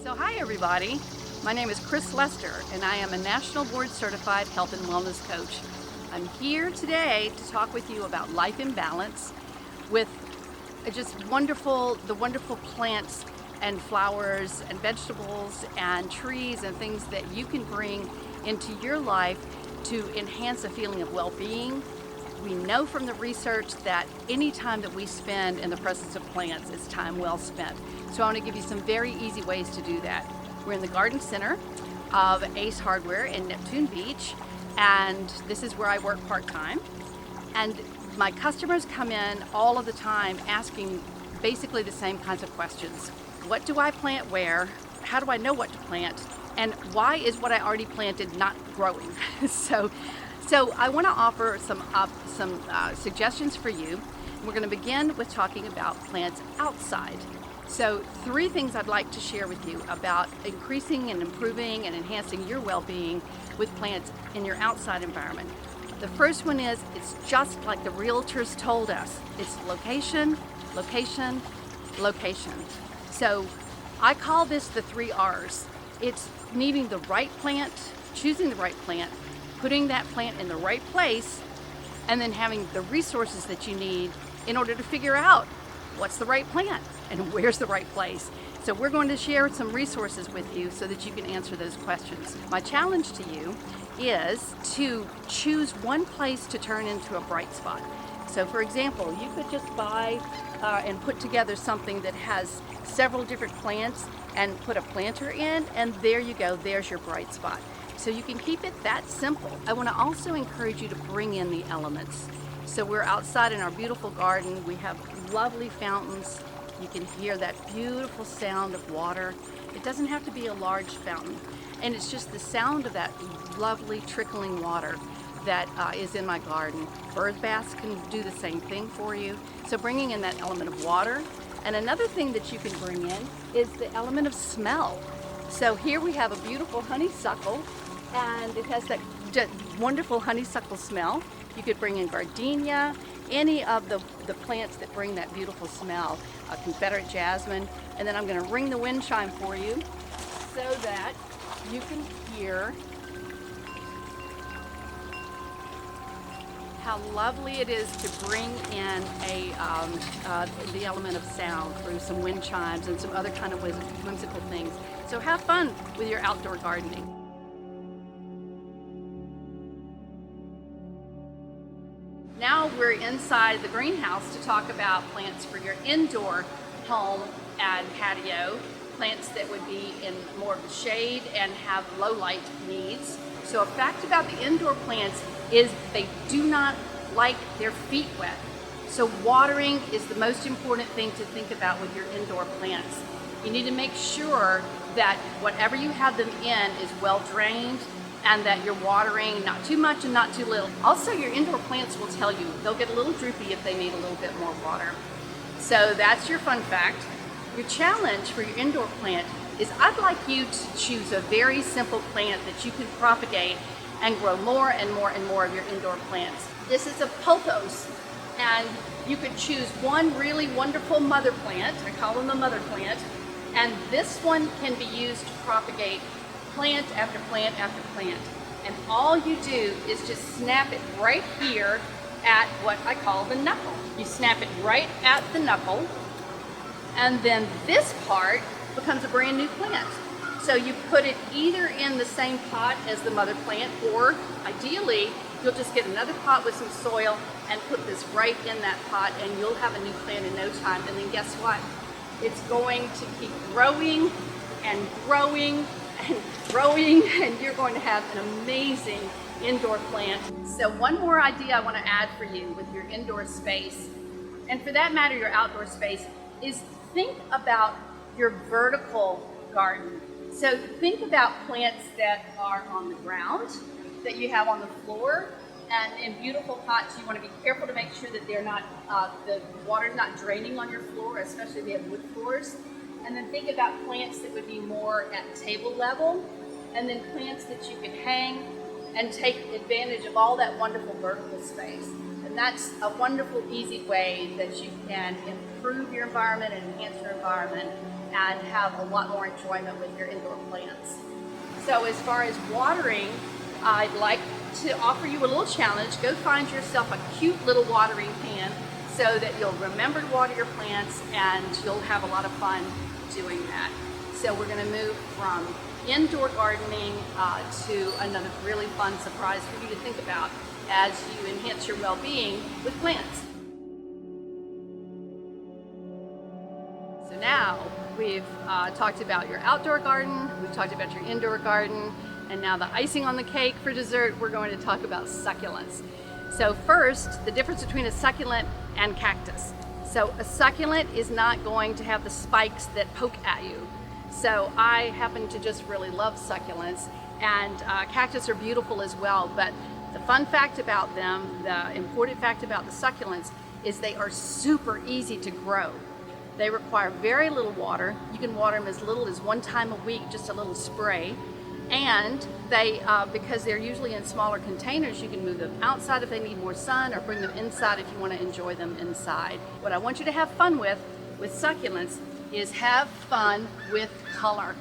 So hi everybody, my name is Chris Lester and I am a National Board Certified Health and Wellness Coach. I'm here today to talk with you about life in balance with the wonderful plants and flowers and vegetables and trees and things that you can bring into your life to enhance a feeling of well-being. We know from the research that any time that we spend in the presence of plants is time well spent. So I want to give you some very easy ways to do that. We're in the garden center of Ace Hardware in Neptune Beach, and this is where I work part-time. And my customers come in all of the time asking basically the same kinds of questions. What do I plant where? How do I know what to plant? And why is what I already planted not growing? So I want to offer some suggestions for you. We're going to begin with talking about plants outside. So 3 things I'd like to share with you about increasing and improving and enhancing your well-being with plants in your outside environment. The first one is, it's just like the realtors told us. It's location, location, location. So I call this the 3 R's. It's needing the right plant, choosing the right plant, putting that plant in the right place, and then having the resources that you need in order to figure out what's the right plant and where's the right place. So we're going to share some resources with you so that you can answer those questions. My challenge to you is to choose one place to turn into a bright spot. So for example, you could just buy and put together something that has several different plants and put a planter in, and there you go, there's your bright spot. So you can keep it that simple. I want to also encourage you to bring in the elements. So we're outside in our beautiful garden. We have lovely fountains. You can hear that beautiful sound of water. It doesn't have to be a large fountain. And it's just the sound of that lovely trickling water that is in my garden. Bird baths can do the same thing for you. So bringing in that element of water. And another thing that you can bring in is the element of smell. So here we have a beautiful honeysuckle, and it has that wonderful honeysuckle smell. You could bring in gardenia, any of the plants that bring that beautiful smell, Confederate jasmine. And then I'm going to ring the wind chime for you so that you can hear how lovely it is to bring in the element of sound through some wind chimes and some other kind of whimsical things. So have fun with your outdoor gardening. Now we're inside the greenhouse to talk about plants for your indoor home and patio, plants that would be in more of the shade and have low light needs. So a fact about the indoor plants is they do not like their feet wet. So watering is the most important thing to think about with your indoor plants. You need to make sure that whatever you have them in is well drained and that you're watering not too much and not too little. Also, your indoor plants will tell you they'll get a little droopy if they need a little bit more water. So that's your fun fact. Your challenge for your indoor plant is I'd like you to choose a very simple plant that you can propagate and grow more and more and more of your indoor plants. This is a pothos, and you could choose one really wonderful mother plant. I call them the mother plant, and this one can be used to propagate plant after plant after plant. And all you do is just snap it right here at what I call the knuckle. You snap it right at the knuckle, and then this part becomes a brand new plant. So you put it either in the same pot as the mother plant, or ideally, you'll just get another pot with some soil and put this right in that pot, and you'll have a new plant in no time. And then guess what? It's going to keep growing and growing and growing, and you're going to have an amazing indoor plant. So one more idea I want to add for you with your indoor space, and for that matter your outdoor space, is think about your vertical garden. So think about plants that are on the ground, that you have on the floor, and in beautiful pots. You want to be careful to make sure that they're not, the water's not draining on your floor, especially if you have wood floors. And then think about plants that would be more at table level, and then plants that you could hang and take advantage of all that wonderful vertical space. And that's a wonderful, easy way that you can improve your environment and enhance your environment and have a lot more enjoyment with your indoor plants. So as far as watering, I'd like to offer you a little challenge. Go find yourself a cute little watering pan so that you'll remember to water your plants and you'll have a lot of fun doing that. So we're going to move from indoor gardening to another really fun surprise for you to think about as you enhance your well-being with plants. So now we've talked about your outdoor garden, we've talked about your indoor garden, and now the icing on the cake for dessert, we're going to talk about succulents. So first, the difference between a succulent and cactus. So a succulent is not going to have the spikes that poke at you. So I happen to just really love succulents, and cactus are beautiful as well, but the fun fact about them, the important fact about the succulents, is they are super easy to grow. They require very little water. You can water them as little as 1 time a week, just a little spray. And they, because they're usually in smaller containers, you can move them outside if they need more sun, or bring them inside if you want to enjoy them inside. What I want you to have fun with succulents is have fun with color.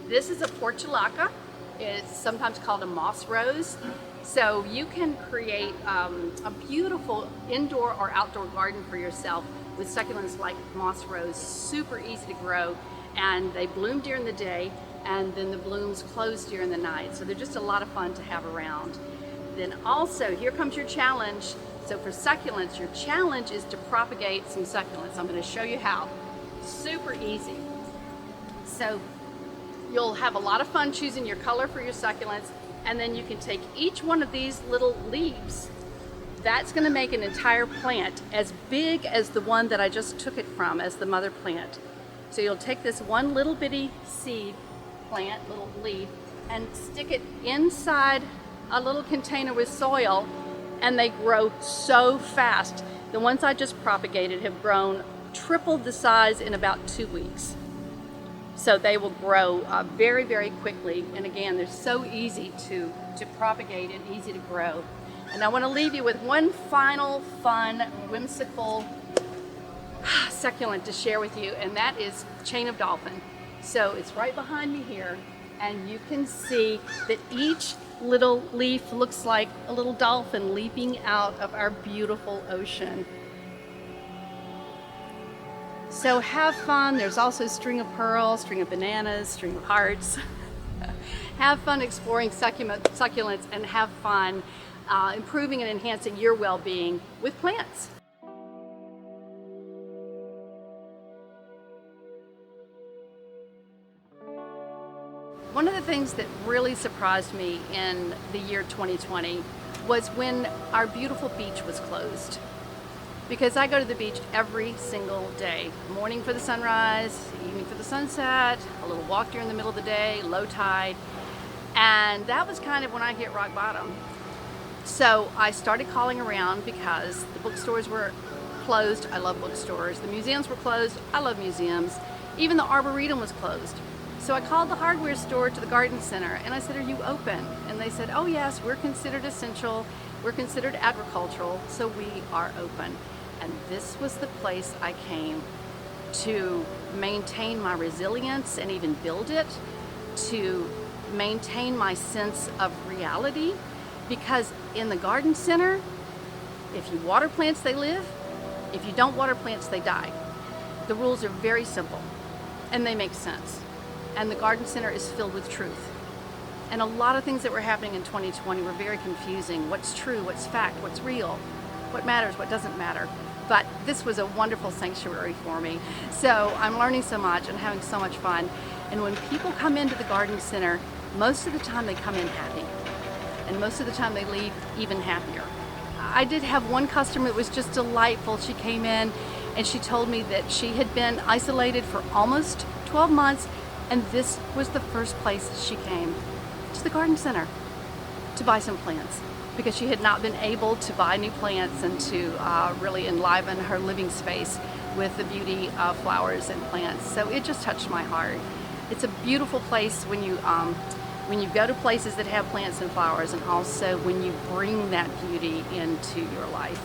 This is a portulaca. It's sometimes called a moss rose. So you can create a beautiful indoor or outdoor garden for yourself with succulents like moss rose. Super easy to grow, and they bloom during the day, and then the blooms close during the night. So they're just a lot of fun to have around. Then also, here comes your challenge. So for succulents, your challenge is to propagate some succulents. I'm going to show you how. Super easy. So you'll have a lot of fun choosing your color for your succulents, and then you can take each one of these little leaves. That's going to make an entire plant as big as the one that I just took it from as the mother plant. So you'll take this one little bitty seed plant, little leaf, and stick it inside a little container with soil, and they grow so fast. The ones I just propagated have grown tripled the size in about 2 weeks. So they will grow very, very quickly. And again, they're so easy to propagate and easy to grow. And I want to leave you with one final fun, whimsical succulent to share with you, and that is Chain of Dolphin. So it's right behind me here, and you can see that each little leaf looks like a little dolphin leaping out of our beautiful ocean. So have fun. There's also string of pearls, string of bananas, string of hearts. Have fun exploring succulents, and have fun improving and enhancing your well-being with plants. One of the things that really surprised me in the year 2020 was when our beautiful beach was closed. Because I go to the beach every single day, morning for the sunrise, evening for the sunset, a little walk during the middle of the day, low tide, and that was kind of when I hit rock bottom. So I started calling around because the bookstores were closed. I love bookstores. The museums were closed. I love museums. Even the Arboretum was closed. So I called the hardware store to the garden center, and I said, "Are you open?" And they said, "Oh yes, we're considered essential. We're considered agricultural, so we are open." And this was the place I came to maintain my resilience and even build it, to maintain my sense of reality. Because in the garden center, if you water plants, they live. If you don't water plants, they die. The rules are very simple, and they make sense. And the garden center is filled with truth. And a lot of things that were happening in 2020 were very confusing. What's true, what's fact, what's real, what matters, what doesn't matter. But this was a wonderful sanctuary for me. So I'm learning so much and having so much fun. And when people come into the garden center, most of the time they come in happy. And most of the time they leave even happier. I did have one customer that was just delightful. She came in and she told me that she had been isolated for almost 12 months, and this was the first place she came, to the garden center, to buy some plants, because she had not been able to buy new plants and to really enliven her living space with the beauty of flowers and plants. So it just touched my heart. It's a beautiful place when you go to places that have plants and flowers, and also when you bring that beauty into your life.